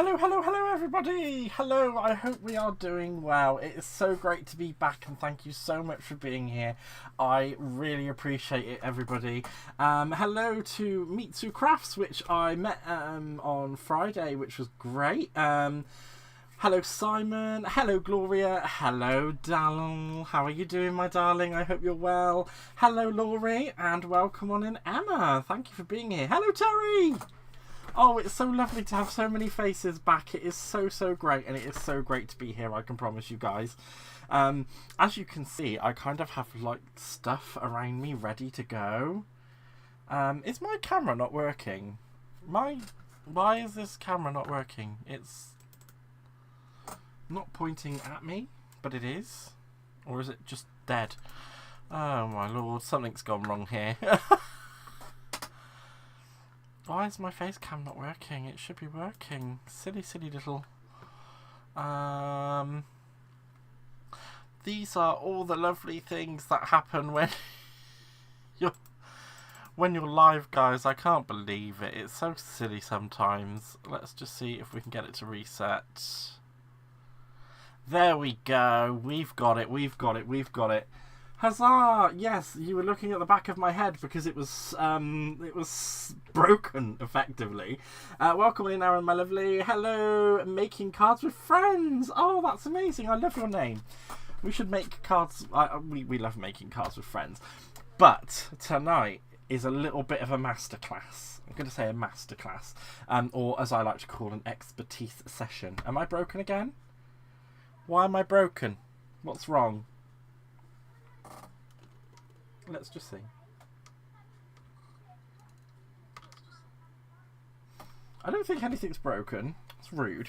Hello, hello, hello everybody! Hello, I hope we are doing well. It is so great to be back and thank you so much for being here. I really appreciate it, everybody. Hello to Mitsu Crafts, which I met on Friday, which was great. Hello Simon, hello Gloria, hello Dallin. How are you doing, my darling? I hope you're well. Hello Laurie, and welcome on in Emma. Thank you for being here. Hello Terry! Oh, it's so lovely to have so many faces back. It is so great, and it is so great to be here, I can promise you guys. As you can see, I kind of have like stuff around me ready to go. Is my camera not working? Why is this camera not working? It's not pointing at me, but it is. Or is it just dead? Oh my lord, something's gone wrong here. Why is my face cam not working? It should be working. Silly little. These are all the lovely things that happen when you're live, guys. I can't believe it. It's so silly sometimes. Let's just see if we can get it to reset. There we go. We've got it. Huzzah! Yes, you were looking at the back of my head because it was broken, effectively. Welcome in, Aaron, my lovely. Hello, making cards with friends. Oh, that's amazing. I love your name. We should make cards. We love making cards with friends. But tonight is a little bit of a masterclass. I'm going to say a masterclass. Or as I like to call, an expertise session. Am I broken again? Why am I broken? What's wrong? Let's just see. I don't think anything's broken. It's rude.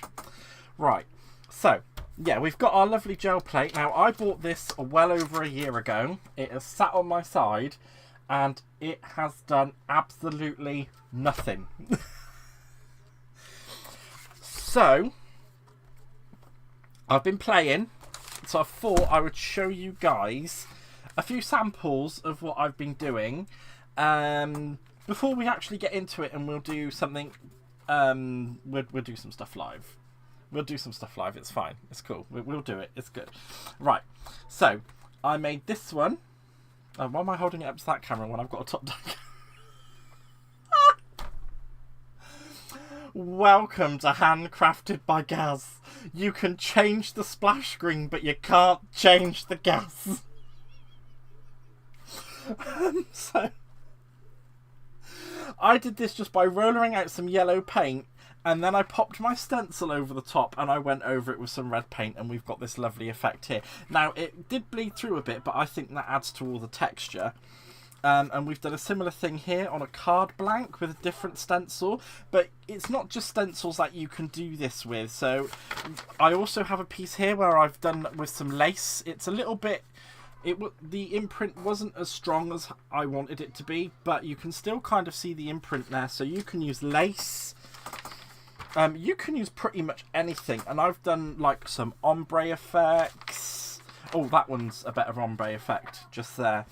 Right. So, yeah, we've got our lovely gel plate. Now, I bought this well over a year ago. It has sat on my side and it has done absolutely nothing. So, I've been playing. So I thought I would show you guys a few samples of what I've been doing before we actually get into it, and we'll do something. We'll do some stuff live. It's fine. It's cool. We'll do it. It's good. Right. So I made this one. Why am I holding it up to that camera when I've got a top down camera? Welcome to Handcrafted by Gaz. You can change the splash screen, but you can't change the gas. So I did this just by rolling out some yellow paint, and then I popped my stencil over the top and I went over it with some red paint, and we've got this lovely effect here. Now, it did bleed through a bit, but I think that adds to all the texture. And we've done a similar thing here on a card blank with a different stencil, but it's not just stencils that you can do this with. So I also have a piece here where I've done with some lace. It's a little bit... the imprint wasn't as strong as I wanted it to be, but you can still kind of see the imprint there. So you can use lace. You can use pretty much anything. And I've done like some ombre effects. Oh, that one's a better ombre effect just there.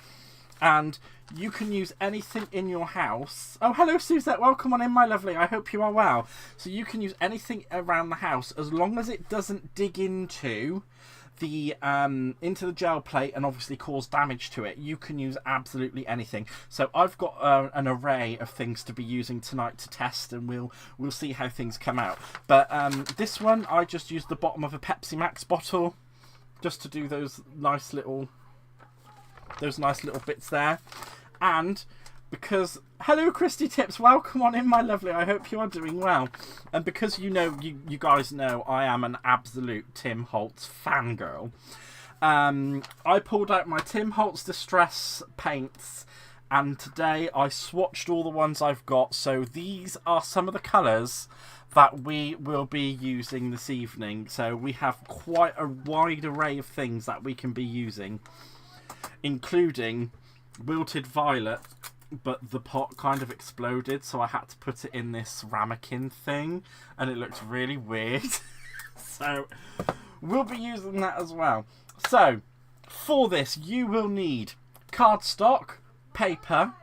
And you can use anything in your house. Oh, hello Suzette, welcome on in, my lovely. I hope you are well. So you can use anything around the house as long as it doesn't dig into the gel plate and obviously cause damage to it. You can use absolutely anything. So I've got an array of things to be using tonight to test, and we'll see how things come out. But this one, I just used the bottom of a Pepsi Max bottle just to do those nice little bits there. And because, hello Christy Tips, welcome on in, my lovely. I hope you are doing well. And because you guys know I am an absolute Tim Holtz fangirl, I pulled out my Tim Holtz Distress paints, and today I swatched all the ones I've got. So these are some of the colours that we will be using this evening. So we have quite a wide array of things that we can be using, including Wilted Violet, but the pot kind of exploded, so I had to put it in this ramekin thing, and it looks really weird. So we'll be using that as well. So for this, you will need cardstock, paper,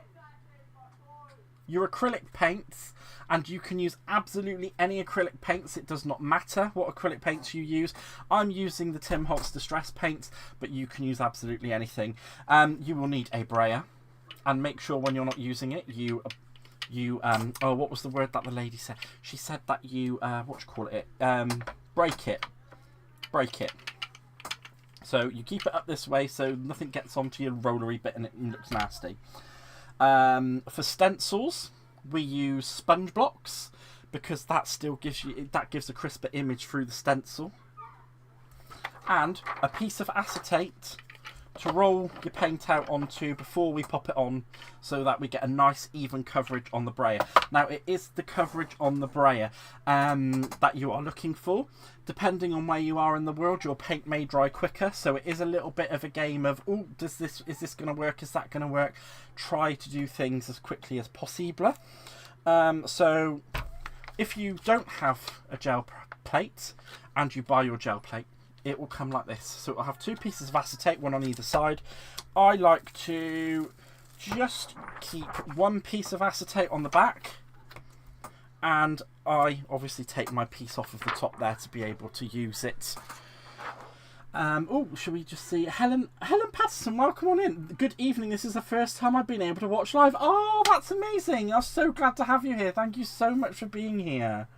your acrylic paints, and you can use absolutely any acrylic paints. It does not matter what acrylic paints you use. I'm using the Tim Holtz Distress paints, but you can use absolutely anything. You will need a brayer, and make sure when you're not using it, you oh, what was the word that the lady said? She said that you break it. So you keep it up this way so nothing gets onto your rollery bit and it looks nasty. For stencils, we use sponge blocks because that still gives a crisper image through the stencil. And a piece of acetate to roll your paint out onto before we pop it on, so that we get a nice even coverage on the brayer. Now, it is the coverage on the brayer that you are looking for. Depending on where you are in the world, your paint may dry quicker, so it is a little bit of a game of, oh, is this going to work? Is that going to work? Try to do things as quickly as possible. So if you don't have a gel plate and you buy your gel plate, it will come like this. So it will have two pieces of acetate, one on either side. I like to just keep one piece of acetate on the back, and I obviously take my piece off of the top there to be able to use it. Oh, shall we just see Helen Patterson, welcome on in. Good evening, this is the first time I've been able to watch live. Oh, that's amazing. I'm so glad to have you here. Thank you so much for being here.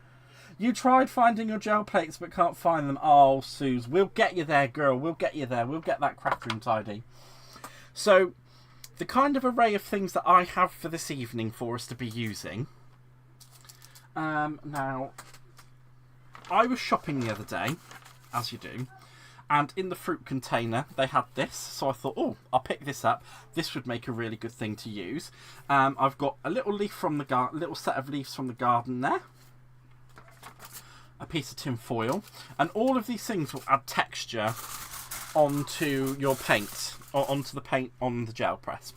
You tried finding your gel plates but can't find them. Oh, Suze, we'll get you there, girl. We'll get you there. We'll get that craft room tidy. So, the kind of array of things that I have for this evening for us to be using. Now, I was shopping the other day, as you do, and in the fruit container they had this, so I thought, oh, I'll pick this up. This would make a really good thing to use. I've got a little leaf from the little set of leaves from the garden there. A piece of tin foil, and all of these things will add texture onto your paint, or onto the paint on the gel press.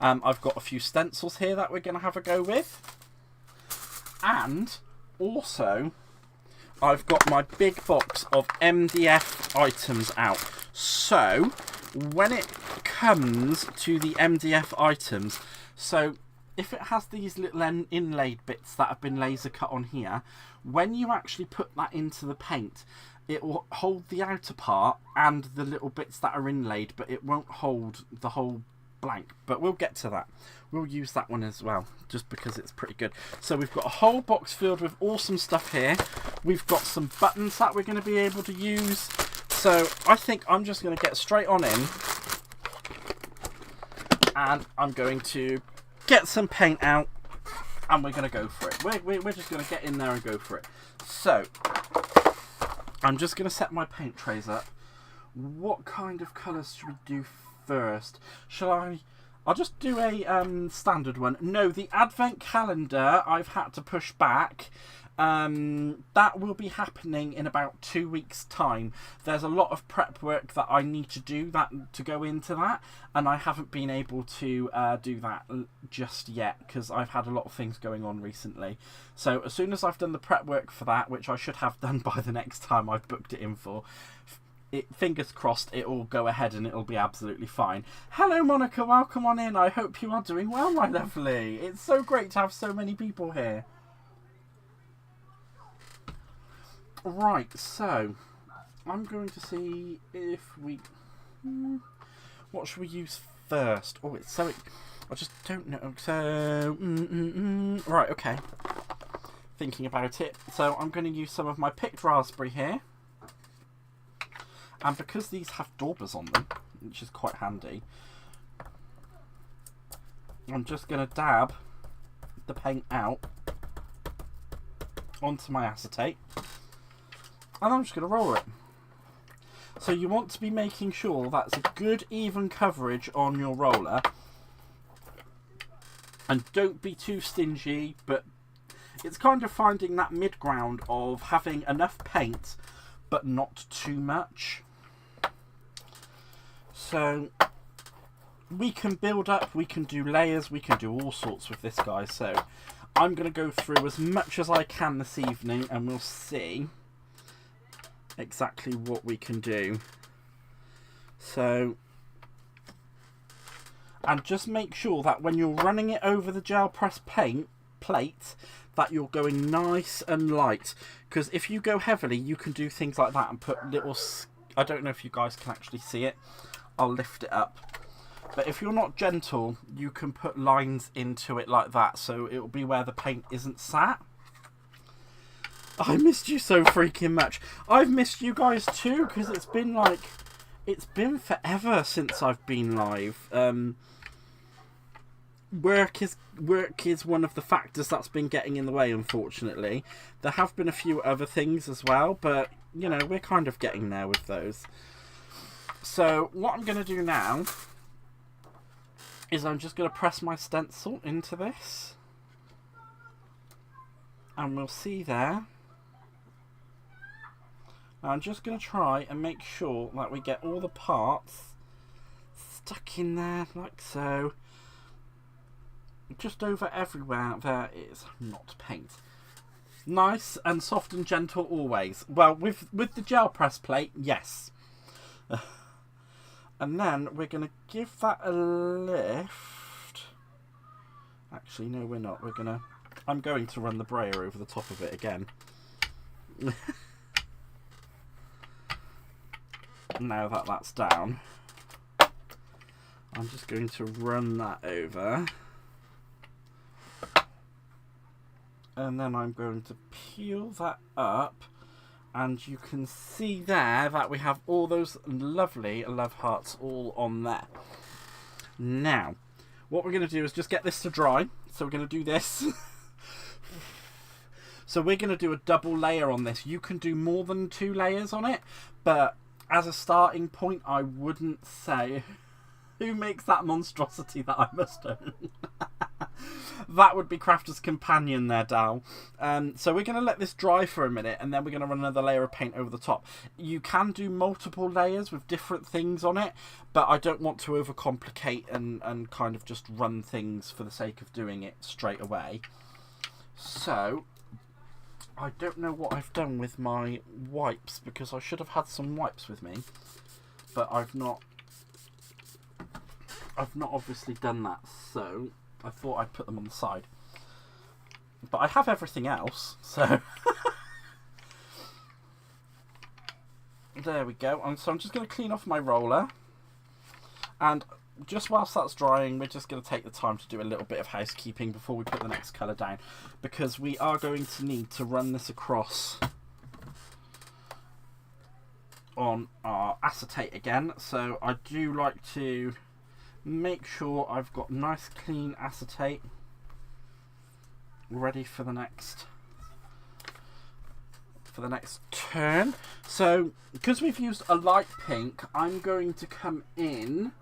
I've got a few stencils here that we're going to have a go with, and also I've got my big box of MDF items out. So when it comes to the MDF items, so if it has these little inlaid bits that have been laser cut on here, when you actually put that into the paint, it will hold the outer part and the little bits that are inlaid, but it won't hold the whole blank. But we'll get to that. We'll use that one as well, just because it's pretty good. So we've got a whole box filled with awesome stuff here. We've got some buttons that we're going to be able to use. So I think I'm just going to get straight on in, and I'm going to get some paint out, and we're going to go for it. We're just going to get in there and go for it. So, I'm just going to set my paint trays up. What kind of colours should we do first? I'll just do a standard one. No, the advent calendar I've had to push back. That will be happening in about 2 weeks' time. There's a lot of prep work that I need to do to go into that, and I haven't been able to do that just yet because I've had a lot of things going on recently. So as soon as I've done the prep work for that, which I should have done by the next time I've booked it in for, fingers crossed, it will go ahead and it'll be absolutely fine. Hello Monica, welcome on in. I hope you are doing well, my lovely. It's so great to have so many people here. Right, so I'm going to see if we... what should we use first? Oh, it's so... I just don't know. So... Right, okay. Thinking about it. So I'm going to use some of my picked raspberry here. And because these have daubers on them, which is quite handy, I'm just going to dab the paint out onto my acetate. And I'm just going to roll it. So you want to be making sure that's a good even coverage on your roller. And don't be too stingy, but it's kind of finding that mid-ground of having enough paint but not too much. So we can build up, we can do layers, we can do all sorts with this, guys. So I'm going to go through as much as I can this evening and we'll see exactly what we can do. So And just make sure that when you're running it over the gel press paint plate, that you're going nice and light. Because if you go heavily, you can do things like that and put little... I don't know if you guys can actually see it. I'll lift it up. But if you're not gentle, you can put lines into it like that. So it'll be where the paint isn't sat. I missed you so freaking much. I've missed you guys too, because it's been like... It's been forever since I've been live. Work is one of the factors that's been getting in the way, unfortunately. There have been a few other things as well, but, you know, we're kind of getting there with those. So, what I'm going to do now is I'm just going to press my stencil into this. And we'll see there. Now, I'm just going to try and make sure that we get all the parts stuck in there, like so. Just over everywhere there is not paint. Nice and soft and gentle always. Well, with the gel press plate, yes. And then we're going to give that a lift. Actually, no, we're not. I'm going to run the brayer over the top of it again. Now that that's down, I'm just going to run that over. And then I'm going to peel that up, and you can see there that we have all those lovely love hearts all on there. Now, what we're going to do is just get this to dry. So we're going to do this. So we're going to do a double layer on this. You can do more than 2 layers on it, but as a starting point, I wouldn't say... Who makes that monstrosity that I must own? That would be Crafter's Companion there, Dal. So we're going to let this dry for a minute, and then we're going to run another layer of paint over the top. You can do multiple layers with different things on it, but I don't want to overcomplicate and kind of just run things for the sake of doing it straight away. So, I don't know what I've done with my wipes, because I should have had some wipes with me, but I've not obviously done that, so I thought I'd put them on the side. But I have everything else, so... There we go. So I'm just going to clean off my roller. And just whilst that's drying, we're just going to take the time to do a little bit of housekeeping before we put the next colour down. Because we are going to need to run this across on our acetate again. So I do like to... make sure I've got nice clean acetate ready for the next turn. So because we've used a light pink, I'm going to come in,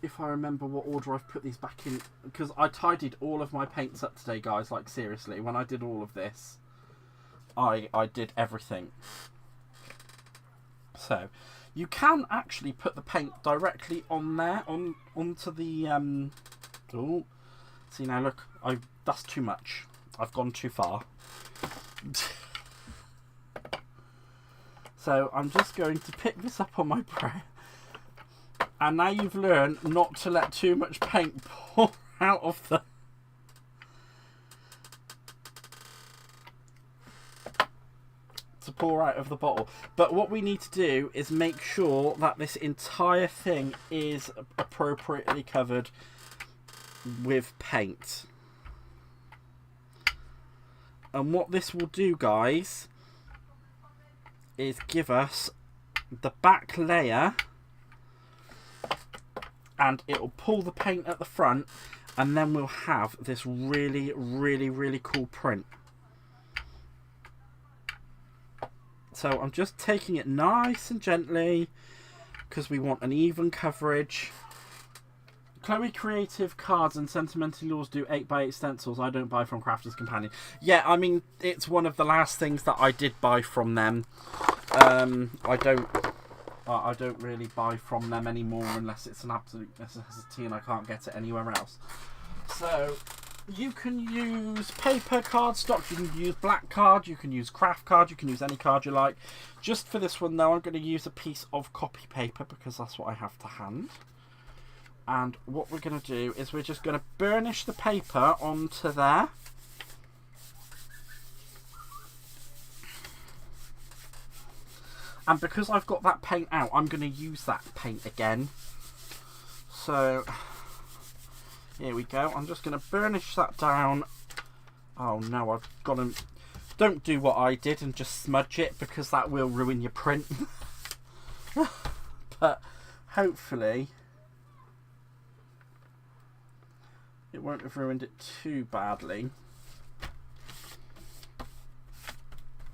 if I remember what order I've put these back in, because I tidied all of my paints up today, guys, like seriously, when I did all of this, I did everything. So you can actually put the paint directly on there, onto the... Oh, see now, look, that's too much. I've gone too far. So I'm just going to pick this up on my brayer. And now you've learned not to let too much paint pour out of the... pour out of the bottle. But what we need to do is make sure that this entire thing is appropriately covered with paint. And what this will do, guys, is give us the back layer, and it will pull the paint at the front, and then we'll have this really, really, really cool print. So I'm just taking it nice and gently because we want an even coverage. Chloe Creative Cards and Sentimental Laws do 8x8 stencils. I don't buy from Crafter's Companion. Yeah, I mean, it's one of the last things that I did buy from them. I don't really buy from them anymore unless it's an absolute necessity and I can't get it anywhere else. So you can use paper cardstock, you can use black card, you can use craft card, you can use any card you like. Just for this one though, I'm going to use a piece of copy paper because that's what I have to hand. And what we're going to do is we're just going to burnish the paper onto there. And because I've got that paint out, I'm going to use that paint again. So, here we go. I'm just going to burnish that down. Oh no, I've got to... Don't do what I did and just smudge it, because that will ruin your print. But hopefully it won't have ruined it too badly.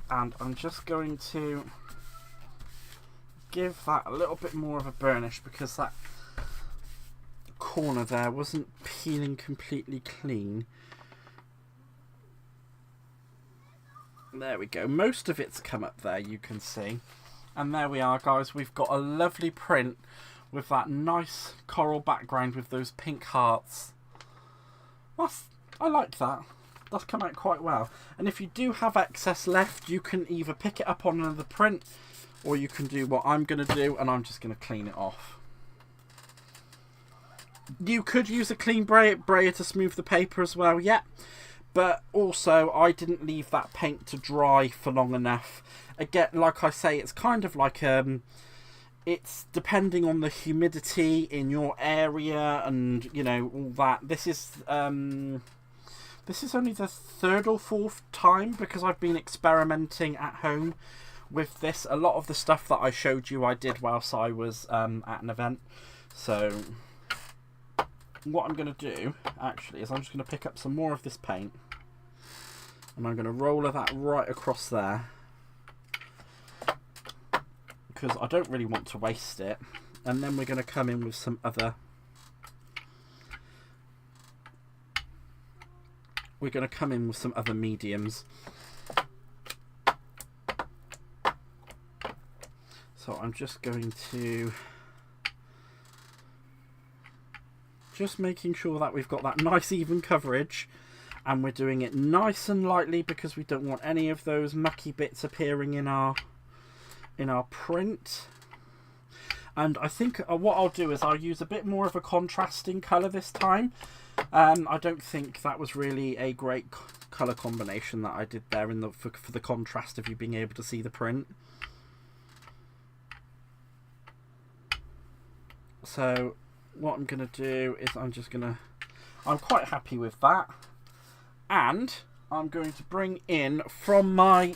And I'm just going to give that a little bit more of a burnish, because that corner there wasn't peeling completely clean. There we go. Most of it's come up there, you can see. And there we are, guys. We've got a lovely print with that nice coral background with those pink hearts. I like that. That's come out quite well. And if you do have excess left, you can either pick it up on another print, or you can do what I'm going to do, and I'm just going to clean it off. You could use a clean brayer to smooth the paper as well, yeah. But also, I didn't leave that paint to dry for long enough. Again, like I say, it's kind of like it's depending on the humidity in your area, and you know, all that. This is only the third or fourth time, because I've been experimenting at home with this. A lot of the stuff that I showed you I did whilst I was at an event. So what I'm going to do actually is I'm just going to pick up some more of this paint, and I'm going to roller that right across there, because I don't really want to waste it. And then we're going to come in with some other... We're going to come in with some other mediums. So I'm just going to... Just making sure that we've got that nice even coverage, and we're doing it nice and lightly, because we don't want any of those mucky bits appearing in our print. And I think what I'll do is I'll use a bit more of a contrasting colour this time. I don't think that was really a great colour combination that I did there in for the contrast of you being able to see the print. So what I'm going to do is I'm quite happy with that, and I'm going to bring in from my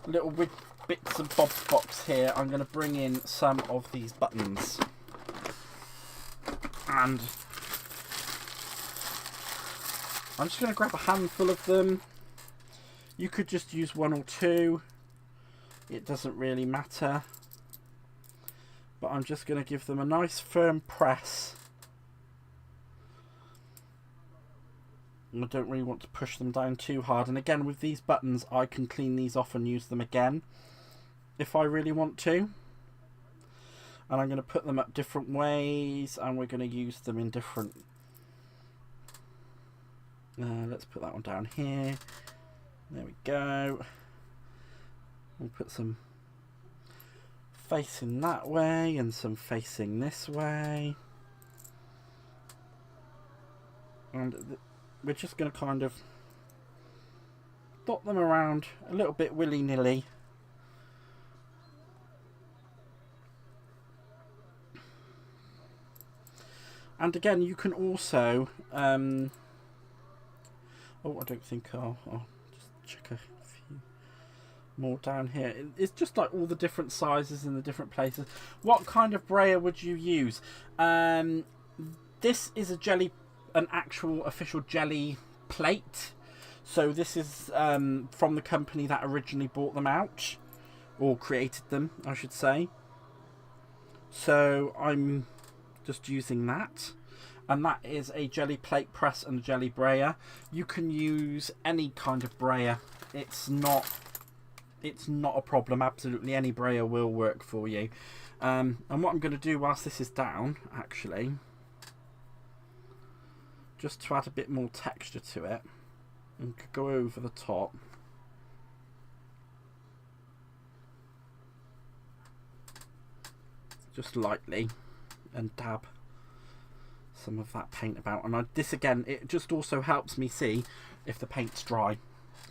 little bits and bobs box here, I'm going to bring in some of these buttons, and I'm just going to grab a handful of them. You could just use one or two, it doesn't really matter. But I'm just going to give them a nice firm press. And I don't really want to push them down too hard. And again, with these buttons, I can clean these off and use them again if I really want to. And I'm going to put them up different ways, and we're going to use them in different... let's put that one down here. There we go. We'll put some facing that way and some facing this way, and we're just going to kind of dot them around a little bit willy-nilly. And again, you can also oh, I don't think I'll just check a few more down here. It's just like all the different sizes in the different places. What kind of brayer would you use? This is an actual official jelly plate. So this is from the company that originally bought them out, or created them, I should say. So I'm just using that, and that is a jelly plate press and a jelly brayer. You can use any kind of brayer. It's not a problem. Absolutely any brayer will work for you. And what I'm going to do whilst this is down, actually, just to add a bit more texture to it, and go over the top. Just lightly. and dab some of that paint about. And this again, it just also helps me see if the paint's dry,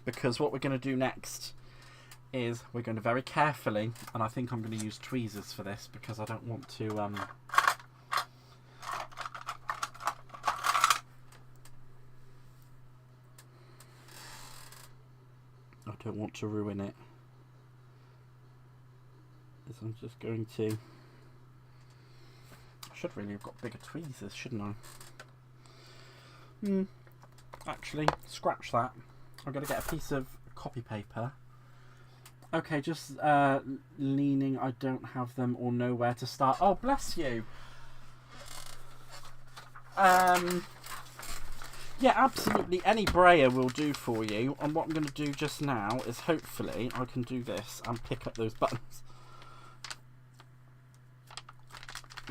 because what we're going to do next is we're going to very carefully, and I think I'm going to use tweezers for this because I don't want to ruin it. So I'm just going to, I should really have got bigger tweezers, shouldn't I? Actually, scratch that. I'm going to get a piece of copy paper. Okay, just leaning, I don't have them or know where to start. Oh, bless you. Yeah, absolutely, any brayer will do for you. And what I'm going to do just now is hopefully I can do this and pick up those buttons.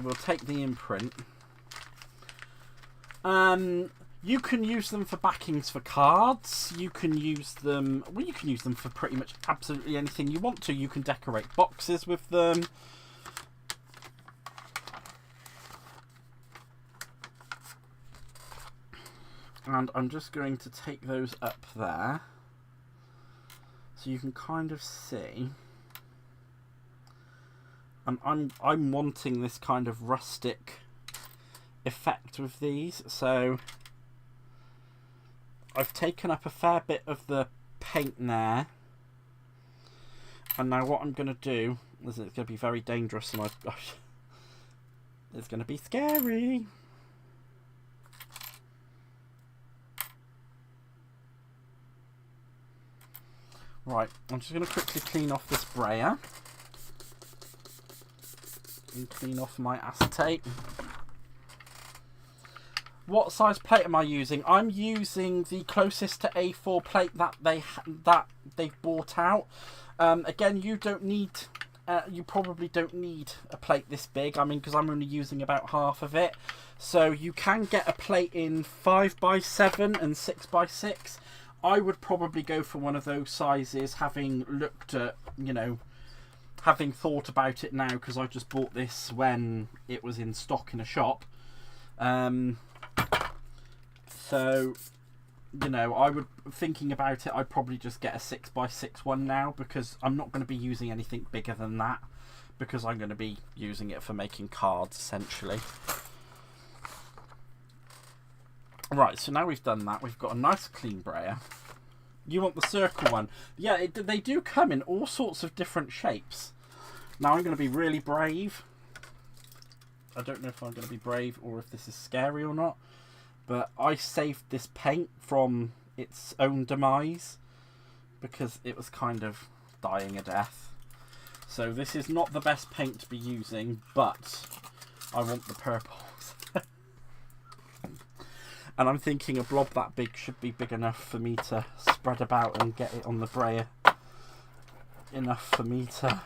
We'll take the imprint. You can use them for backings for cards. You can use them, well, you can use them for pretty much absolutely anything you want to. You can decorate boxes with them. And I'm just going to take those up there so you can kind of see. And I'm wanting this kind of rustic effect with these, so I've taken up a fair bit of the paint there. And now what I'm going to do is, it's going to be very dangerous and it's going to be scary. Right, I'm just going to quickly clean off this brayer and clean off my acetate. What size plate am I using? I'm using the closest to A4 plate that they've bought out. Again, you don't need, you probably don't need a plate this big. I mean, because I'm only using about half of it. So you can get a plate in 5x7 and 6x6. I would probably go for one of those sizes, having looked at, you know, having thought about it now, because I just bought this when it was in stock in a shop. So, you know, I would, thinking about it, I'd probably just get a 6x6 one now, because I'm not going to be using anything bigger than that, because I'm going to be using it for making cards, essentially. Right, so now we've done that, we've got a nice clean brayer. You want the circle one. Yeah, they do come in all sorts of different shapes. Now I'm going to be really brave. I don't know if I'm going to be brave or if this is scary or not. But I saved this paint from its own demise because it was kind of dying a death. So this is not the best paint to be using, but I want the purples. And I'm thinking a blob that big should be big enough for me to spread about and get it on the brayer. Enough for me to...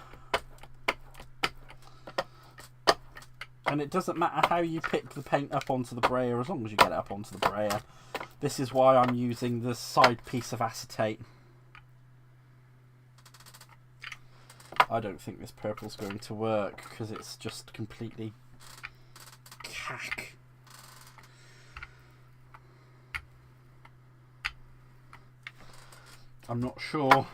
And it doesn't matter how you pick the paint up onto the brayer, as long as you get it up onto the brayer. This is why I'm using the side piece of acetate. I don't think this purple's going to work because it's just completely cack. I'm not sure.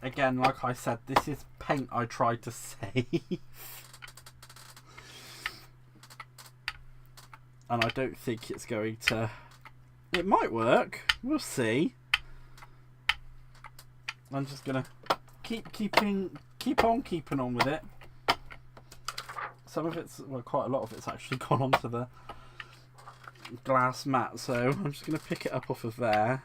Again, like I said, this is paint I tried to save. And I don't think it's going to... It might work. We'll see. I'm just going to keep on keeping on with it. Some of it's... Well, quite a lot of it's actually gone onto the glass mat, so I'm just going to pick it up off of there.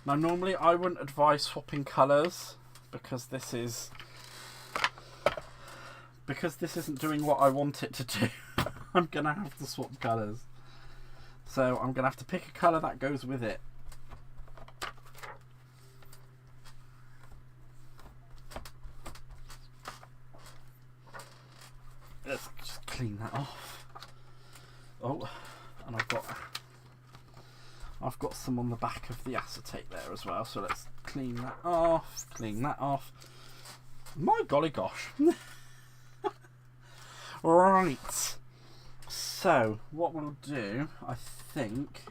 Now normally I wouldn't advise swapping colours because this isn't doing what I want it to do. I'm going to have to swap colours. So I'm going to have to pick a colour that goes with it. Let's just clean that off. Oh, and I've got some on the back of the acetate there as well, so let's clean that off, My golly gosh. Right, so what we'll do, I think,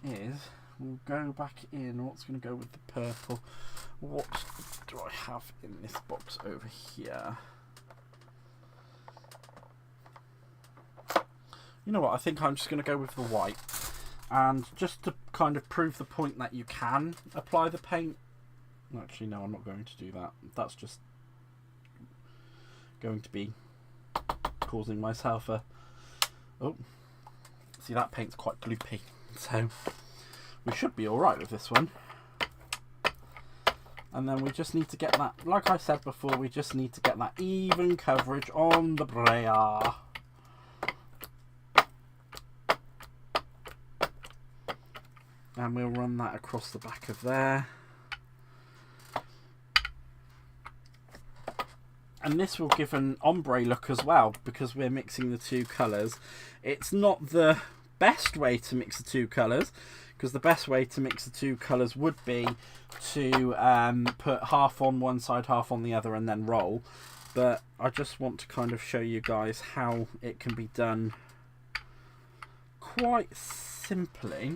is we'll go back in. What's going to go with the purple? What do I have in this box over here? You know what, I think I'm just going to go with the white. And just to kind of prove the point that you can apply the paint. Actually, no, I'm not going to do that. That's just going to be causing myself a... Oh, see, that paint's quite gloopy. So we should be alright with this one. And then we just need to get that, like I said before, we just need to get that even coverage on the brayer. And we'll run that across the back of there. And this will give an ombre look as well, because we're mixing the two colours. It's not the best way to mix the two colours, because the best way to mix the two colours would be to put half on one side, half on the other, and then roll. But I just want to kind of show you guys how it can be done quite simply.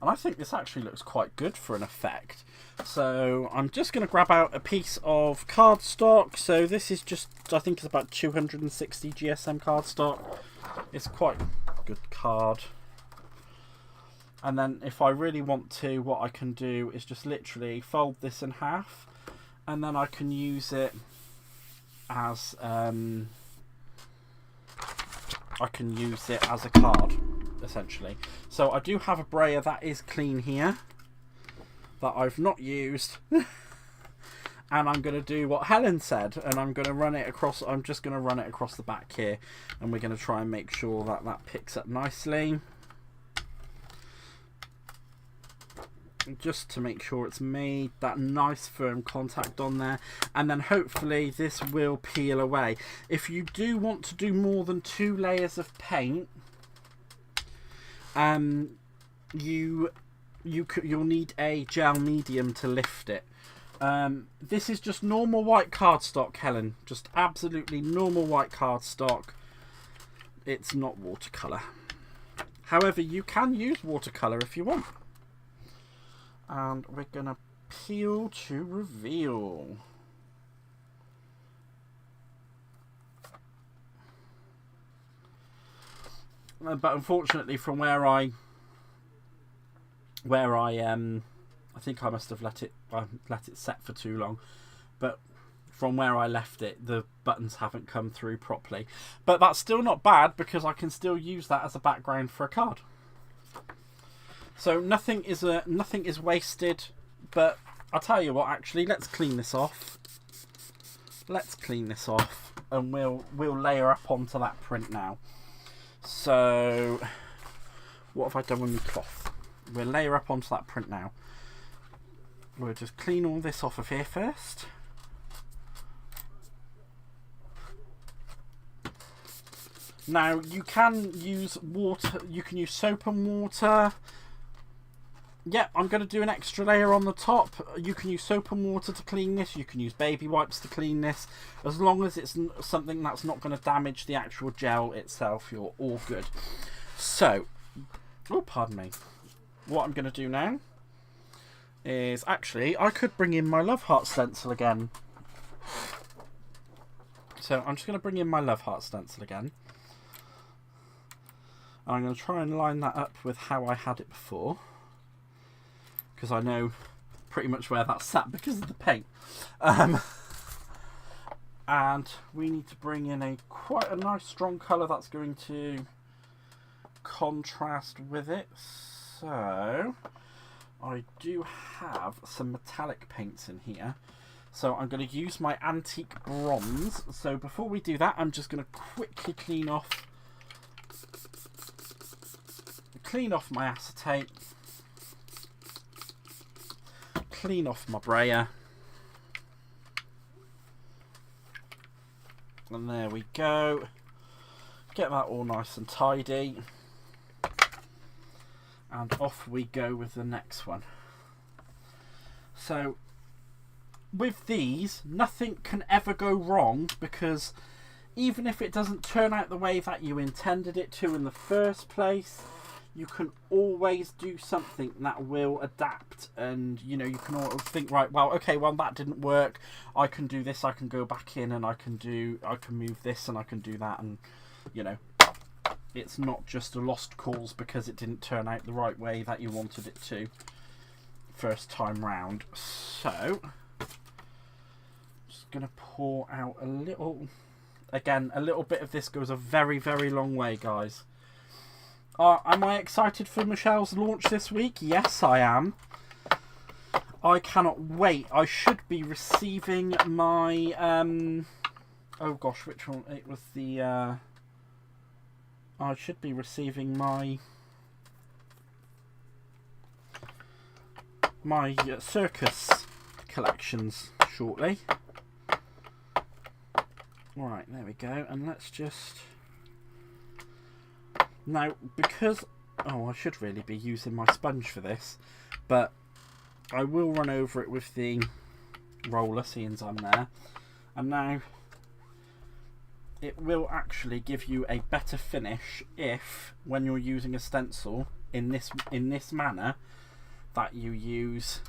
And I think this actually looks quite good for an effect. So I'm just going to grab out a piece of cardstock. So this is just, I think it's about 260 GSM cardstock. It's quite a good card. And then if I really want to, what I can do is just literally fold this in half. And then I can use it as, a card, essentially. So I do have a brayer that is clean here that I've not used. And I'm going to do what Helen said, and I'm going to run it across. I'm just going to run it across the back here, and we're going to try and make sure that that picks up nicely, just to make sure it's made that nice firm contact on there. And then hopefully this will peel away. If you do want to do more than 2 layers of paint, you'll need a gel medium to lift it. This is just normal white cardstock, Helen. Just absolutely normal white cardstock. It's not watercolour. However, you can use watercolour if you want. And we're going to peel to reveal. But unfortunately, from where I think I must have let it set for too long. But from where I left it, the buttons haven't come through properly. But that's still not bad, because I can still use that as a background for a card. So nothing is wasted. But I'll tell you what, actually, let's clean this off. Let's clean this off, and we'll layer up onto that print now. So what have I done with my cloth? We'll layer up onto that print now. We'll just clean all this off of here first. Now you can use water, you can use soap and water. Yep, I'm going to do an extra layer on the top. You can use soap and water to clean this. You can use baby wipes to clean this. As long as it's something that's not going to damage the actual gel itself, you're all good. So, oh, pardon me. What I'm going to do now is, actually, I could bring in my Love Heart stencil again. So I'm just going to bring in my Love Heart stencil again. And I'm going to try and line that up with how I had it before, because I know pretty much where that's sat because of the paint. And we need to bring in quite a nice strong colour that's going to contrast with it. So I do have some metallic paints in here. So I'm going to use my antique bronze. So before we do that, I'm just going to quickly clean off my acetate. Clean off my brayer. And there we go. Get that all nice and tidy. And off we go with the next one. So with these, nothing can ever go wrong, because even if it doesn't turn out the way that you intended it to in the first place, you can always do something that will adapt. And you know, you can always think, right, well, okay, well, that didn't work, I can do this, I can go back in and I can move this and I can do that. And you know, it's not just a lost cause because it didn't turn out the right way that you wanted it to first time round. So just gonna pour out a little. Again, a little bit of this goes a very, very long way, guys. Am I excited for Michelle's launch this week? Yes, I am. I cannot wait. I should be receiving my... oh gosh, which one? It was the... I should be receiving my... circus collections shortly. Right, there we go. And let's just... Now, because... Oh, I should really be using my sponge for this. But I will run over it with the roller, seeing as I'm there. And now it will actually give you a better finish if, when you're using a stencil in this manner, that you use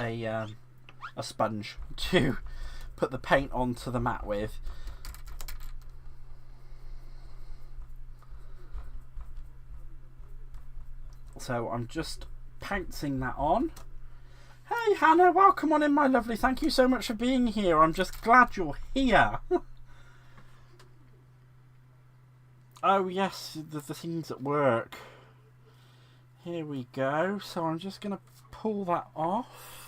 a sponge to put the paint onto the mat with. So I'm just pouncing that on. Hey Hannah, welcome on in, my lovely. Thank you so much for being here. I'm just glad you're here. Oh yes, the things at work. Here we go. So I'm just going to pull that off.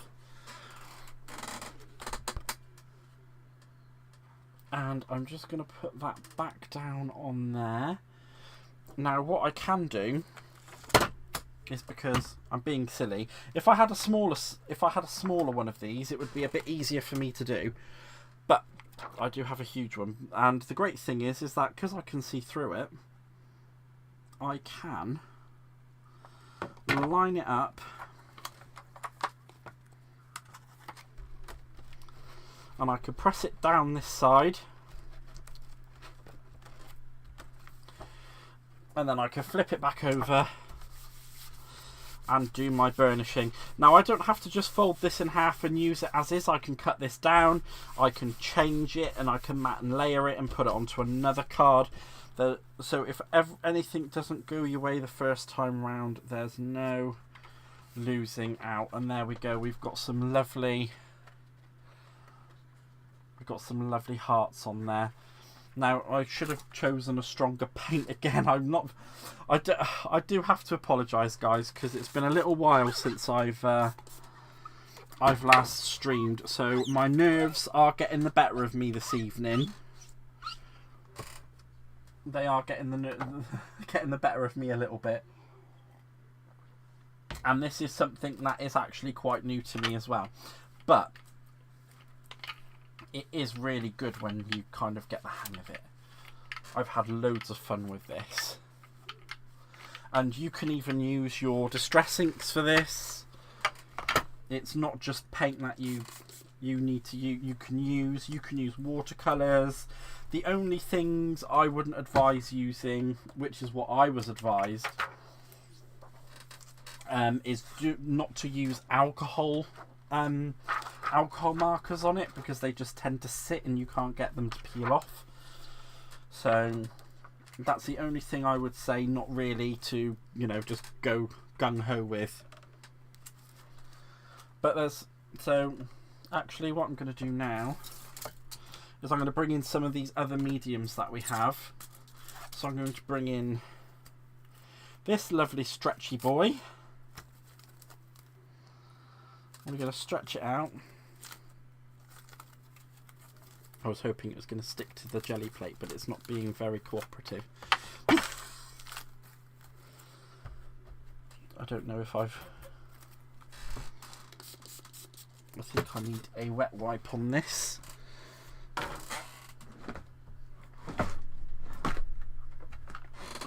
And I'm just going to put that back down on there. Now what I can do is, because I'm being silly, if I had a smaller one of these, it would be a bit easier for me to do. But I do have a huge one, and the great thing is that because I can see through it, I can line it up and I could press it down this side, and then I can flip it back over and do my burnishing. Now I don't have to just fold this in half and use it as is. I can cut this down, I can change it, and I can mat and layer it and put it onto another card. So if anything doesn't go your way the first time round, there's no losing out. And there we go, we've got some lovely hearts on there. Now I should have chosen a stronger paint again. I do have to apologise, guys, because it's been a little while since I've last streamed, so my nerves are getting the better of me this evening. They are getting the better of me a little bit, and this is something that is actually quite new to me as well. But it is really good when you kind of get the hang of it. I've had loads of fun with this. And you can even use your distress inks for this. It's not just paint that you need to use. You can use watercolours. The only things I wouldn't advise using, which is what I was advised, is not to use alcohol markers on it, because they just tend to sit and you can't get them to peel off. So that's the only thing I would say, not really to, you know, just go gung-ho with. But so actually what I'm going to do now is I'm going to bring in some of these other mediums that we have. So I'm going to bring in this lovely stretchy boy. I'm going to stretch it out. I was hoping it was going to stick to the jelly plate, but it's not being very cooperative. I don't know if I think I need a wet wipe on this.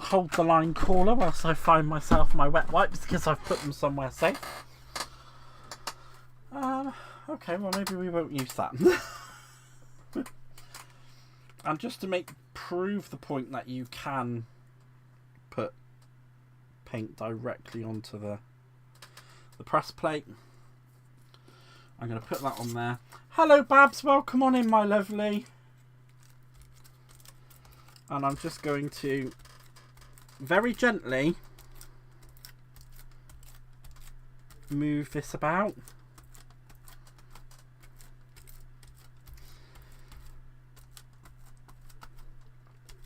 hold the line cooler whilst I find myself my wet wipes because I've put them somewhere safe. Okay, well maybe we won't use that. And just to prove the point that you can put paint directly onto the press plate, I'm going to put that on there. Hello Babs, welcome on in my lovely. And I'm just going to very gently move this about.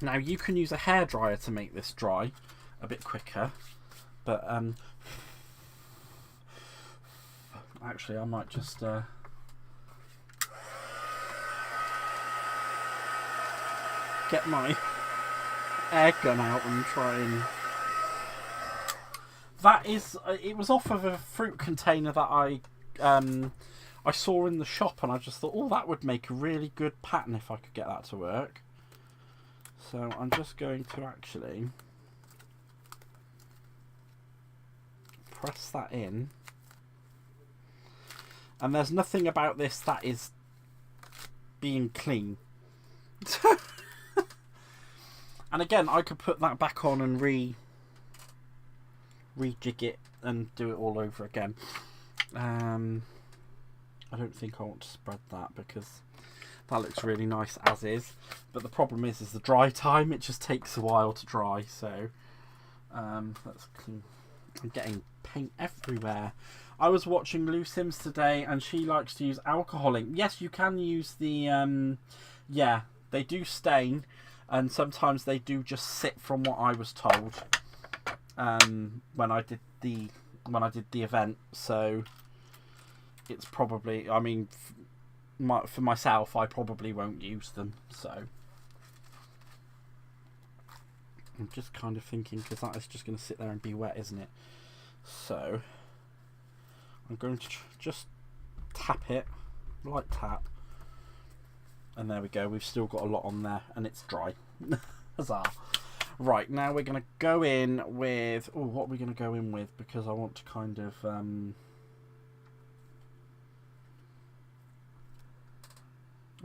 Now you can use a hairdryer to make this dry a bit quicker, but actually I might just get my air gun out and try and... That is, it was off of a fruit container that I saw in the shop, and I just thought, oh, that would make a really good pattern if I could get that to work. So I'm just going to actually press that in. And there's nothing about this that is being clean. And again, I could put that back on and rejig it and do it all over again. I don't think I want to spread that because that looks really nice as is. But the problem is the dry time. It just takes a while to dry. So that's clean. I'm getting paint everywhere. I was watching Lou Sims today, and she likes to use alcohol ink. Yes, you can use the yeah, they do stain, and sometimes they do just sit, from what I was told when I did the event. So it's probably, I mean, for myself, I probably won't use them. So I'm just kind of thinking, because that is just going to sit there and be wet, isn't it? So I'm going to just tap it, light tap, and there we go. We've still got a lot on there, and it's dry. Huzzah! Right, now we're going to go in with... Oh, what are we going to go in with? Because I want to kind of... I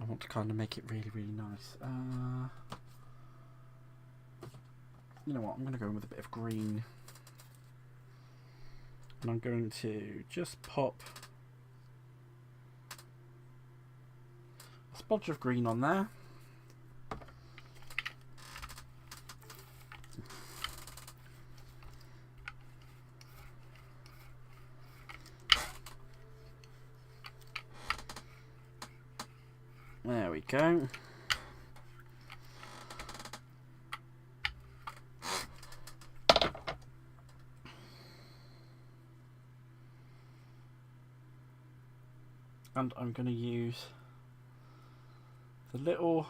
want to kind of make it really, really nice. You know what? I'm going to go in with a bit of green. And I'm going to just pop a splodge of green on there. There we go. And I'm going to use the little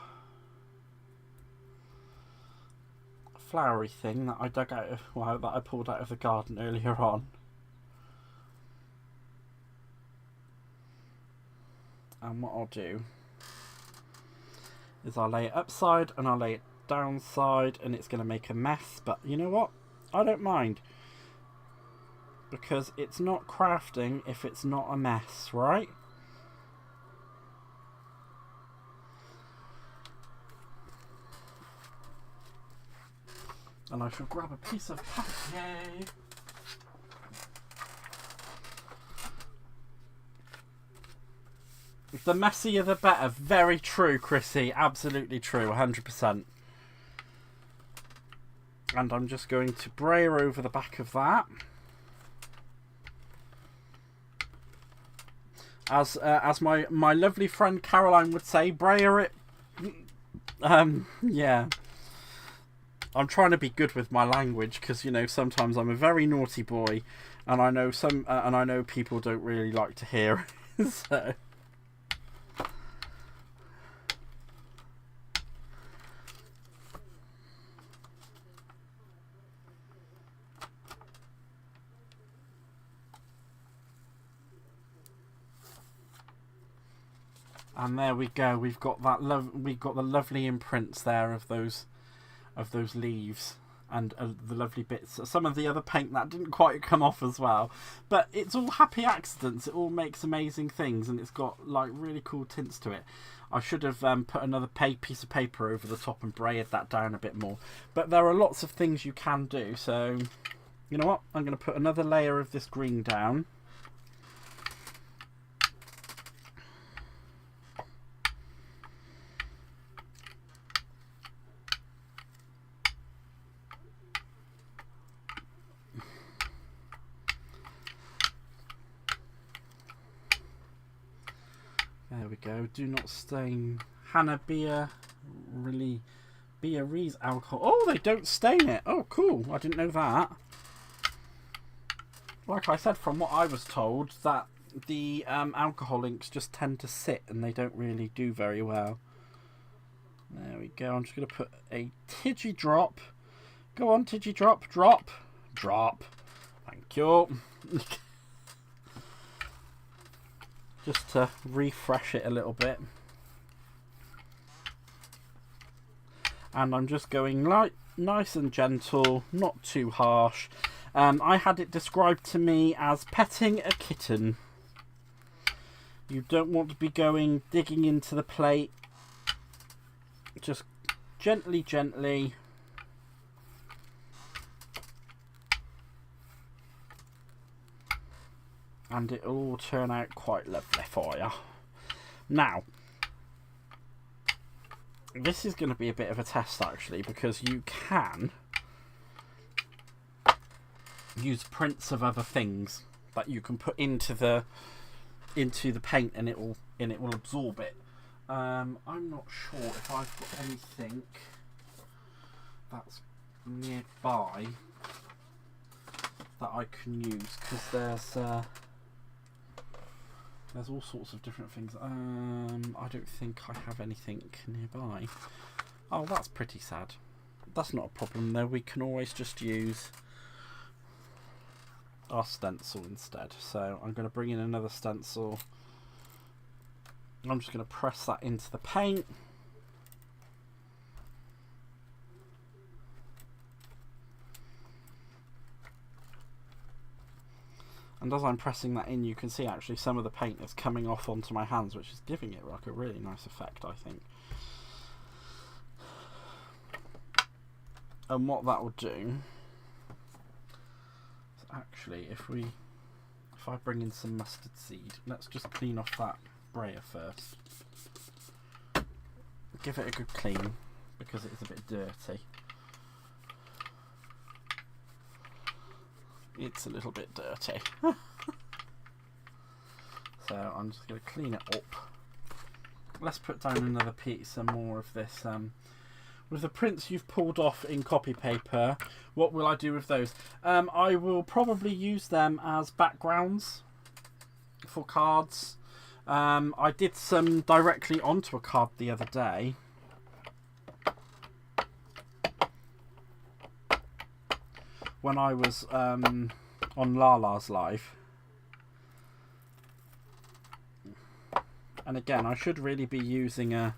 flowery thing that I dug out of, well, that I pulled out of the garden earlier on. And what I'll do is I'll lay it upside and I'll lay it downside, and it's going to make a mess, but you know what? I don't mind, because it's not crafting if it's not a mess, right? And I shall grab a piece of papier. The messier the better. Very true, Chrissy. Absolutely true. 100%. And I'm just going to brayer over the back of that. As my lovely friend Caroline would say, brayer it. Yeah. I'm trying to be good with my language, because, you know, sometimes I'm a very naughty boy, and I know and I know people don't really like to hear it. So and there we go. We've got that we've got the lovely imprints there of those leaves. and the lovely bits. Some of the other paint that didn't quite come off as well. But it's all happy accidents. It all makes amazing things, and it's got like really cool tints to it. I should have put another piece of paper over the top and braided that down a bit more. But there are lots of things you can do. So, you know what? I'm going to put another layer of this green down. There we go. Do not stain. Hannah Beer Rees alcohol. Oh, they don't stain it. Oh, cool. I didn't know that. Like I said, from what I was told, that the alcohol inks just tend to sit and they don't really do very well. There we go. I'm just going to put a tidgy drop. Go on, tidgy drop. Drop. Drop. Thank you. Just to refresh it a little bit. And I'm just going light, nice and gentle, not too harsh. I had it described to me as petting a kitten. You don't want to be digging into the plate. Just gently, gently. And it'll all turn out quite lovely for you. Now, this is going to be a bit of a test actually, because you can use prints of other things that you can put into the paint, and it will absorb it. I'm not sure if I've got anything that's nearby that I can use, because there's all sorts of different things. I don't think I have anything nearby. Oh, that's pretty sad. That's not a problem though. We can always just use our stencil instead. So I'm going to bring in another stencil. I'm just going to press that into the paint. And as I'm pressing that in, you can see actually some of the paint is coming off onto my hands, which is giving it like a really nice effect, I think. And what that will do is actually, if I bring in some mustard seed, let's just clean off that brayer first. Give it a good clean, because it is a bit dirty. It's a little bit dirty. So I'm just going to clean it up. Let's put down another piece, some more of this. With the prints you've pulled off in copy paper, what will I do with those? I will probably use them as backgrounds for cards. I did some directly onto a card the other day. When I was on Lala's live. And again, I should really be using a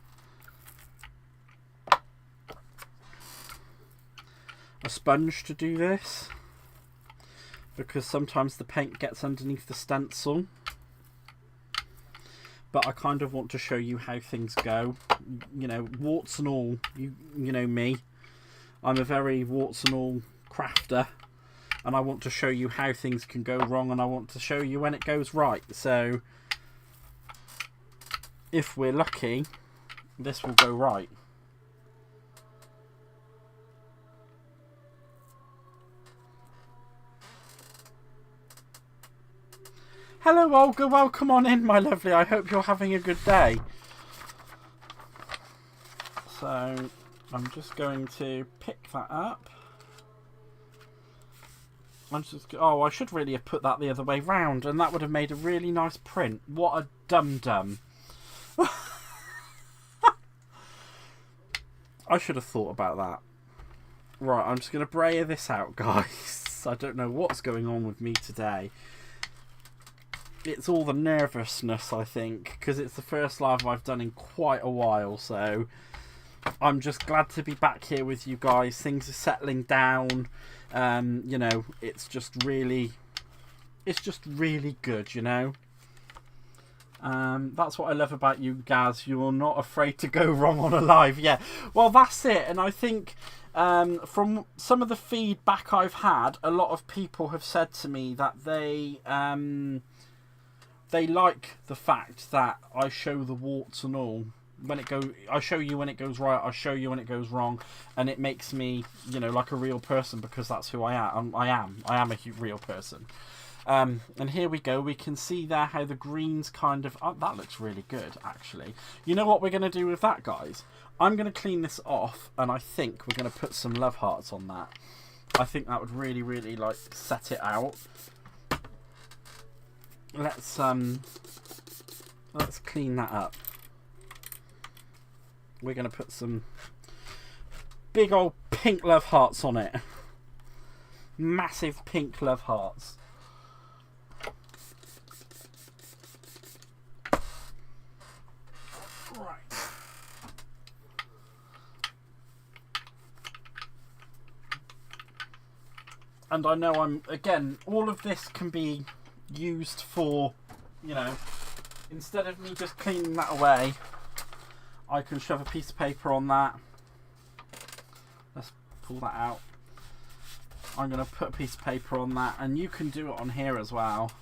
sponge to do this, because sometimes the paint gets underneath the stencil. But I kind of want to show you how things go. You know, warts and all, you know me. I'm a very warts and all crafter, and I want to show you how things can go wrong, and I want to show you when it goes right. So if we're lucky, this will go right. Hello Olga, welcome on in my lovely. I hope you're having a good day. So I'm just going to pick that up. Oh, I should really have put that the other way round, and that would have made a really nice print. What a dum-dum. I should have thought about that. Right, I'm just going to brayer this out, guys. I don't know what's going on with me today. It's all the nervousness, I think, because it's the first live I've done in quite a while, so I'm just glad to be back here with you guys. Things are settling down. You know, it's just really good, you know. That's what I love about you, Gaz. You're not afraid to go wrong on a live. Yeah, well, that's it. And I think from some of the feedback I've had, a lot of people have said to me that they like the fact that I show the warts and all. I show you when it goes right, I show you when it goes wrong, and it makes me, you know, like a real person, because that's who I am. I am a real person. And here we go. We can see there how the greens kind of... Oh, that looks really good, actually. You know what we're going to do with that, guys? I'm going to clean this off, and I think we're going to put some love hearts on that. I think that would really, really, like, set it out. Let's clean that up. We're going to put some big old pink love hearts on it. Massive pink love hearts. Right. And I know again, all of this can be used for, you know, instead of me just cleaning that away, I can shove a piece of paper on that. Let's pull that out. I'm going to put a piece of paper on that, and you can do it on here as well.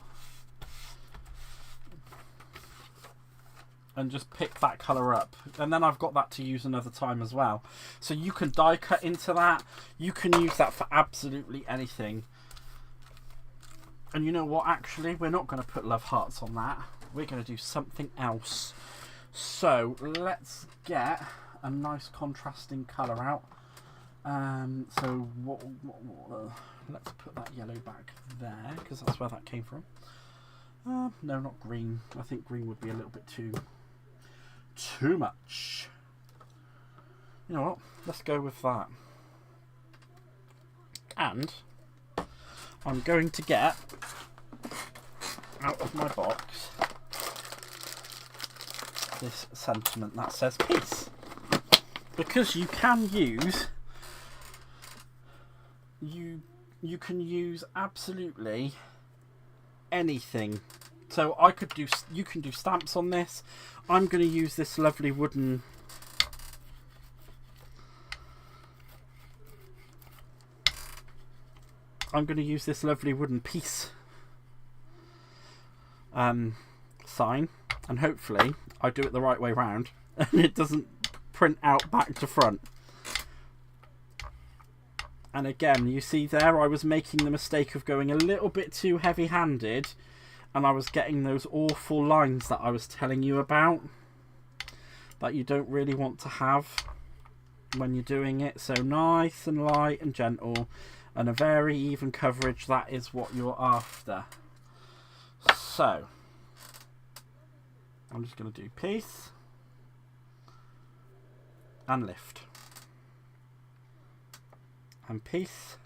And just pick that colour up. And then I've got that to use another time as well. So you can die cut into that. You can use that for absolutely anything. And you know what, actually, we're not going to put love hearts on that. We're going to do something else. So let's get a nice contrasting colour out. So let's put that yellow back there, because that's where that came from. No, not green. I think green would be a little bit too much. You know what? Let's go with that. And I'm going to get out of my box this sentiment that says peace, because you can use you can use absolutely anything. So you can do stamps on this. I'm going to use this lovely wooden peace sign, and hopefully I do it the right way round and it doesn't print out back to front. And again, you see there, I was making the mistake of going a little bit too heavy-handed, and I was getting those awful lines that I was telling you about that you don't really want to have when you're doing it. So nice and light and gentle, and a very even coverage, that is what you're after. So I'm just going to do peace and lift, and peace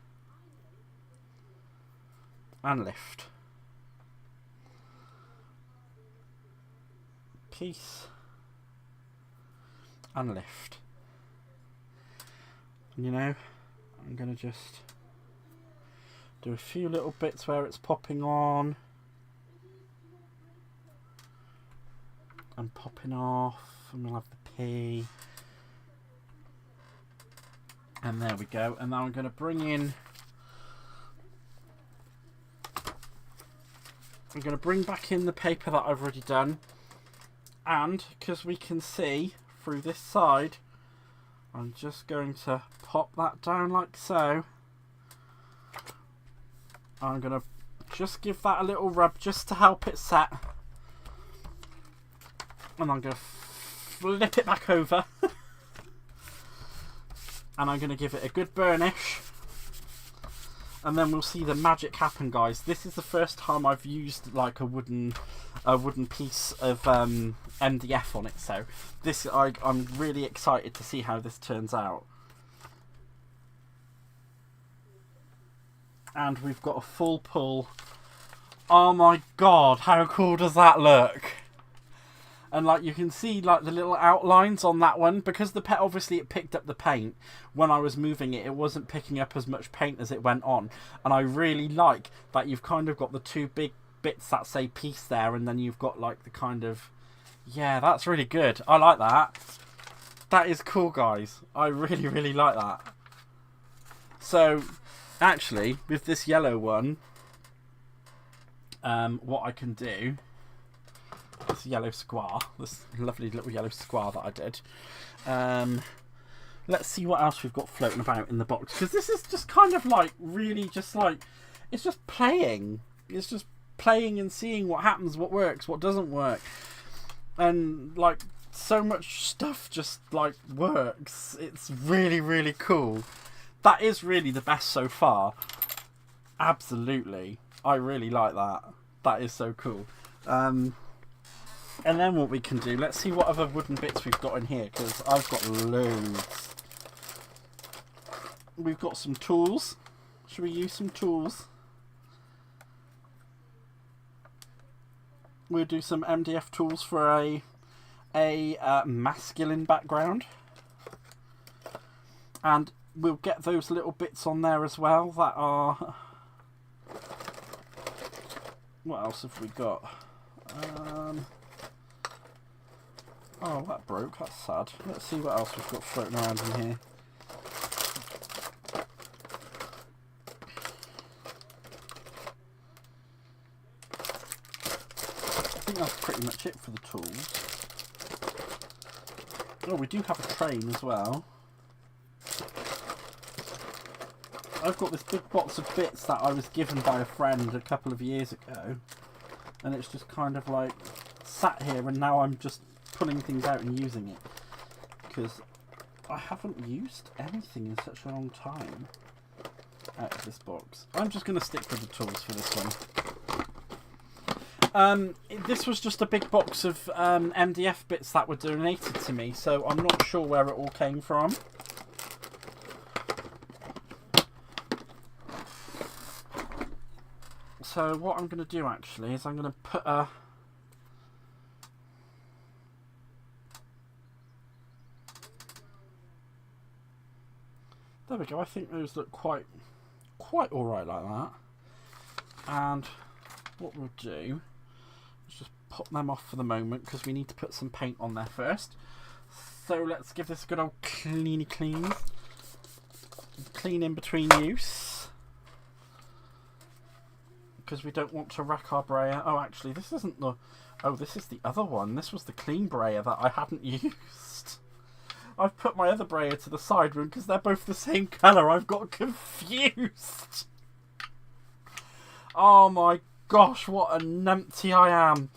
and lift, peace and lift. And you know, I'm going to just do a few little bits where it's popping on and popping off, and we'll have the P. And there we go. And now I'm going to bring in... I'm going to bring back in the paper that I've already done. And, because we can see through this side, I'm just going to pop that down like so. I'm going to just give that a little rub just to help it set. And I'm going to flip it back over. And I'm going to give it a good burnish. And then we'll see the magic happen, guys. This is the first time I've used like a wooden piece of MDF on it. So this, I'm really excited to see how this turns out. And we've got a full pull. Oh my god, how cool does that look? And like you can see like the little outlines on that one, because the pet obviously it picked up the paint when I was moving it. It wasn't picking up as much paint as it went on, and I really like that you've kind of got the two big bits that say piece there, and then you've got like the kind of, yeah, that's really good. I like that. That is cool, guys. I really, really like that. So actually with this yellow one, what I can do, this yellow square, this lovely little yellow square that I did, let's see what else we've got floating about in the box, because this is just kind of like really just like, it's just playing, and seeing what happens, what works, what doesn't work, and like so much stuff just like works. It's really, really cool. That is really the best so far. Absolutely, I really like that. That is so cool. And then what we can do, let's see what other wooden bits we've got in here, because I've got loads. We've got some tools. Should we use some tools? We'll do some MDF tools for a masculine background. And we'll get those little bits on there as well that are... What else have we got? Oh, that broke. That's sad. Let's see what else we've got floating around in here. I think that's pretty much it for the tools. Oh, we do have a train as well. I've got this big box of bits that I was given by a friend a couple of years ago, and it's just kind of like sat here, and now I'm just pulling things out and using it, because I haven't used anything in such a long time out of this box. I'm just going to stick with the tools for this one. This was just a big box of MDF bits that were donated to me, so I'm not sure where it all came from. So what I'm going to do actually is I'm going to put a... There we go. I think those look quite alright like that. And what we'll do is just pop them off for the moment, because we need to put some paint on there first. So let's give this a good old clean in between use, because we don't want to wreck our brayer. Oh, actually, this isn't the... Oh, this is the other one. This was the clean brayer that I hadn't used. I've put my other brayer to the side room because they're both the same colour. I've got confused. Oh my gosh, what a numpty I am.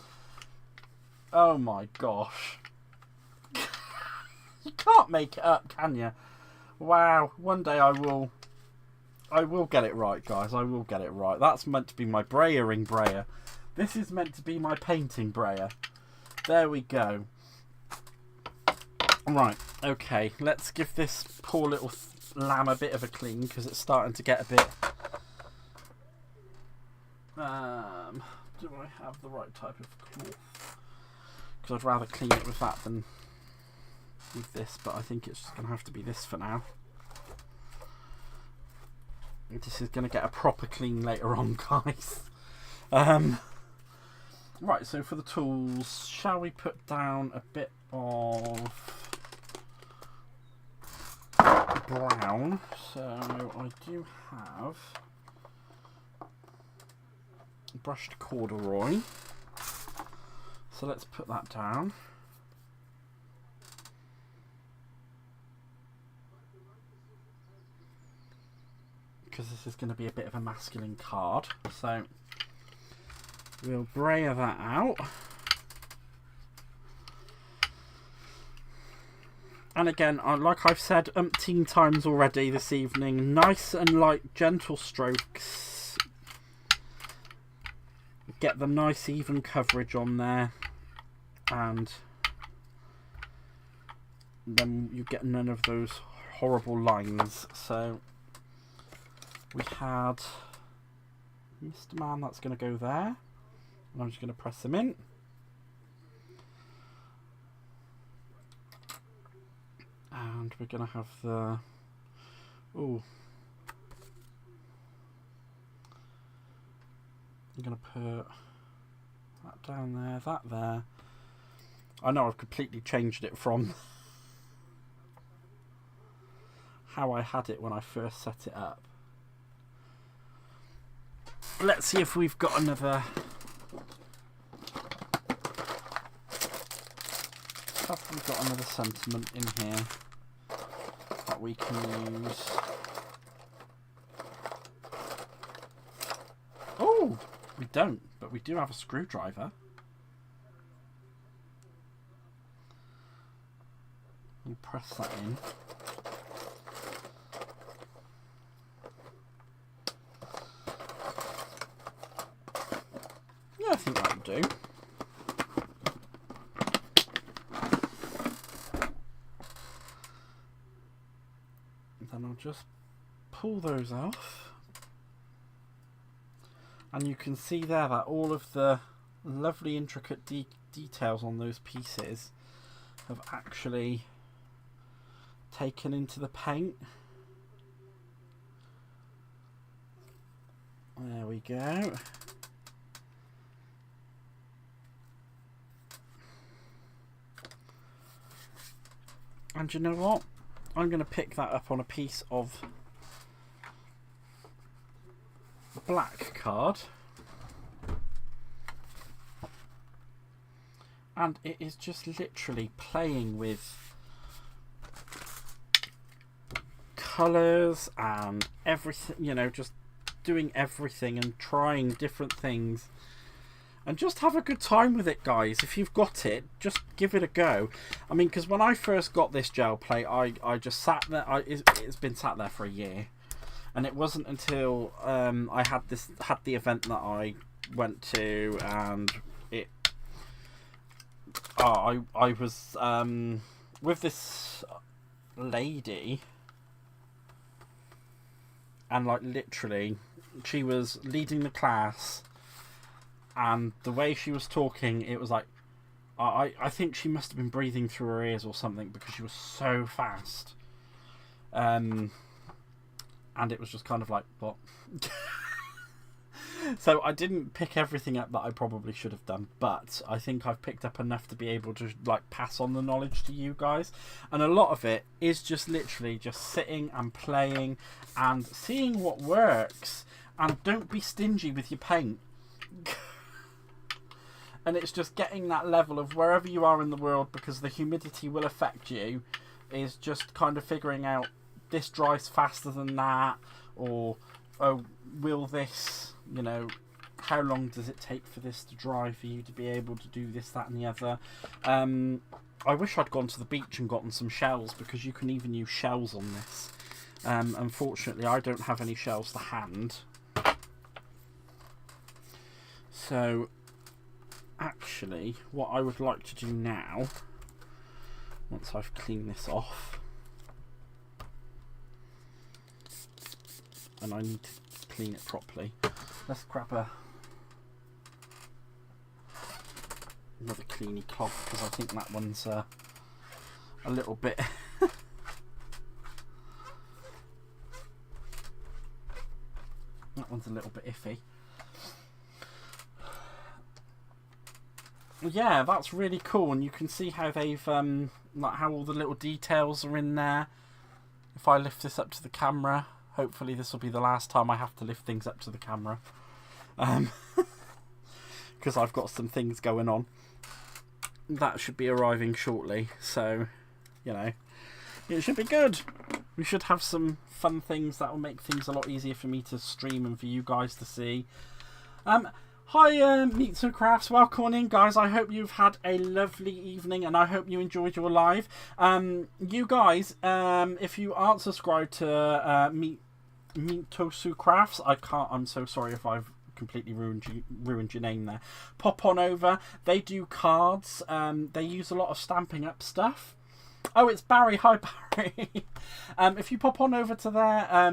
Oh my gosh. You can't make it up, can you? Wow, one day I will get it right, guys. I will get it right. That's meant to be my brayering brayer. This is meant to be my painting brayer. There we go. Right, okay. Let's give this poor little lamb a bit of a clean, because it's starting to get a bit... do I have the right type of cloth? Because I'd rather clean it with that than with this, but I think it's just going to have to be this for now. This is going to get a proper clean later on, guys. Right, so for the tools, shall we put down a bit of brown? So I do have brushed corduroy. So let's put that down. Because this is going to be a bit of a masculine card. So we'll brayer that out. And again, like I've said umpteen times already this evening, nice and light, gentle strokes. Get the nice even coverage on there. And then you get none of those horrible lines. So we had Mr. Man, that's going to go there. I'm just going to press him in. And we're going to have the... Ooh. I'm going to put that down there, that there. I know I've completely changed it from how I had it when I first set it up. Let's see if we've got another... Have we got another sentiment in here that we can use? Oh, we don't, but we do have a screwdriver. We'll press that in. Yeah, I think that'll do. Then I'll just pull those off. And you can see there that all of the lovely intricate details on those pieces have actually taken into the paint. There we go. And you know what? I'm going to pick that up on a piece of black card. And it is just literally playing with colours and everything, you know, just doing everything and trying different things. And just have a good time with it, guys. If you've got it, just give it a go. I mean, because when I first got this gel plate, I just sat there. It's been sat there for a year. And it wasn't until I had the event that I went to, and it... Oh, I was with this lady, and like literally, she was leading the class, and the way she was talking, it was like, I think she must have been breathing through her ears or something, because she was so fast. And it was just kind of like, what? So I didn't pick everything up that I probably should have done, but I think I've picked up enough to be able to like pass on the knowledge to you guys. And a lot of it is just literally just sitting and playing and seeing what works. And don't be stingy with your paint. And it's just getting that level of wherever you are in the world, because the humidity will affect you, is just kind of figuring out this dries faster than that, or oh, will this, you know, how long does it take for this to dry for you to be able to do this, that and the other. I wish I'd gone to the beach and gotten some shells, because you can even use shells on this. Unfortunately, I don't have any shells to hand. So actually, what I would like to do now, once I've cleaned this off, and I need to clean it properly, let's grab another cleany cloth, because I think that one's a little bit that one's a little bit iffy. Yeah, that's really cool, and you can see how they've like how all the little details are in there. If I lift this up to the camera, hopefully this will be the last time I have to lift things up to the camera, because I've got some things going on. That should be arriving shortly, so you know, it should be good. We should have some fun things that will make things a lot easier for me to stream and for you guys to see. Hi, Meats and Crafts. Welcome on in, guys. I hope you've had a lovely evening, and I hope you enjoyed your live. You guys, if you aren't subscribed to Meatosu Crafts, I'm so sorry if I've completely ruined your name there. Pop on over. They do cards. They use a lot of Stampin' Up stuff. Oh, it's Barry. Hi, Barry. If you pop on over to there,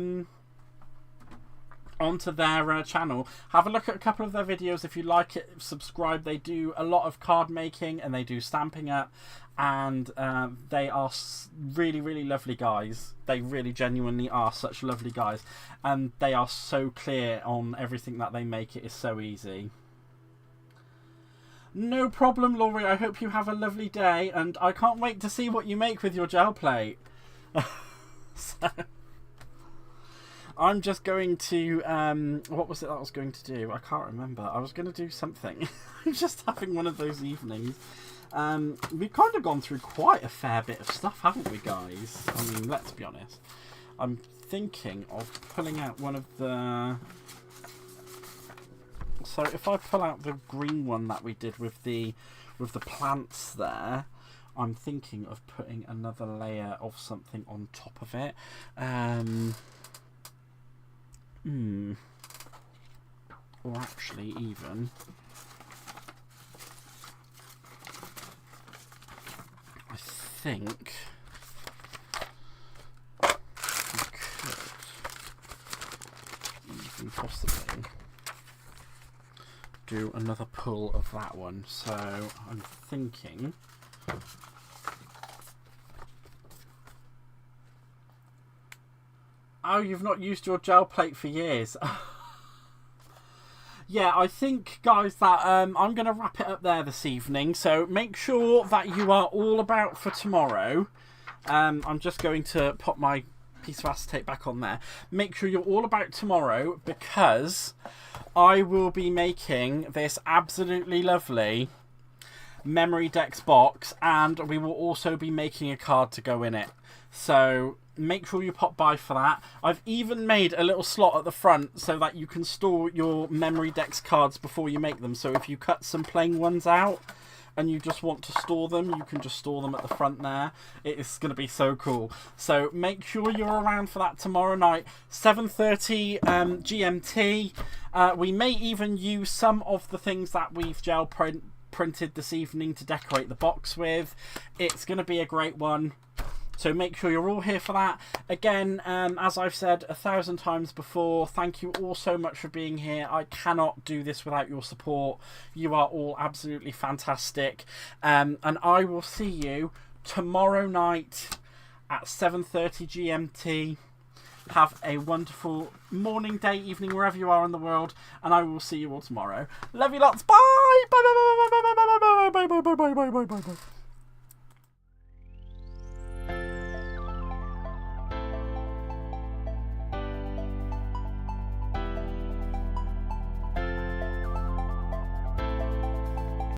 onto their channel. Have a look at a couple of their videos if you like it. Subscribe. They do a lot of card making and they do Stampin' Up, and they are really, really lovely guys. They really genuinely are such lovely guys, and they are so clear on everything that they make. It is so easy. No problem, Laurie. I hope you have a lovely day, and I can't wait to see what you make with your gel plate. So, I'm just going to, what was it that I was going to do? I can't remember. I was going to do something. I'm just having one of those evenings. We've kind of gone through quite a fair bit of stuff, haven't we, guys? I mean, let's be honest. I'm thinking of pulling out one of the... So if I pull out the green one that we did with the plants there, I'm thinking of putting another layer of something on top of it. Or actually even I think we could even possibly do another pull of that one. So I'm thinking oh, you've not used your gel plate for years. Yeah, I think, guys, that I'm going to wrap it up there this evening. So make sure that you are all about for tomorrow. I'm just going to pop my piece of acetate back on there. Make sure you're all about tomorrow, because I will be making this absolutely lovely Memory Decks box, and we will also be making a card to go in it. So make sure you pop by for that. I've even made a little slot at the front so that you can store your Memory Decks cards before you make them. So if you cut some plain ones out and you just want to store them, you can just store them at the front there. It is going to be so cool. So make sure you're around for that tomorrow night, 7:30 GMT. We may even use some of the things that we've gel printed this evening to decorate the box with. It's going to be a great one. So make sure you're all here for that. Again, as I've said 1,000 times before, thank you all so much for being here. I cannot do this without your support. You are all absolutely fantastic. And I will see you tomorrow night at 7:30 GMT. Have a wonderful morning, day, evening, wherever you are in the world. And I will see you all tomorrow. Love you lots. Bye. Bye, bye, bye, bye, bye, bye, bye, bye, bye, bye, bye, bye, bye, bye, bye.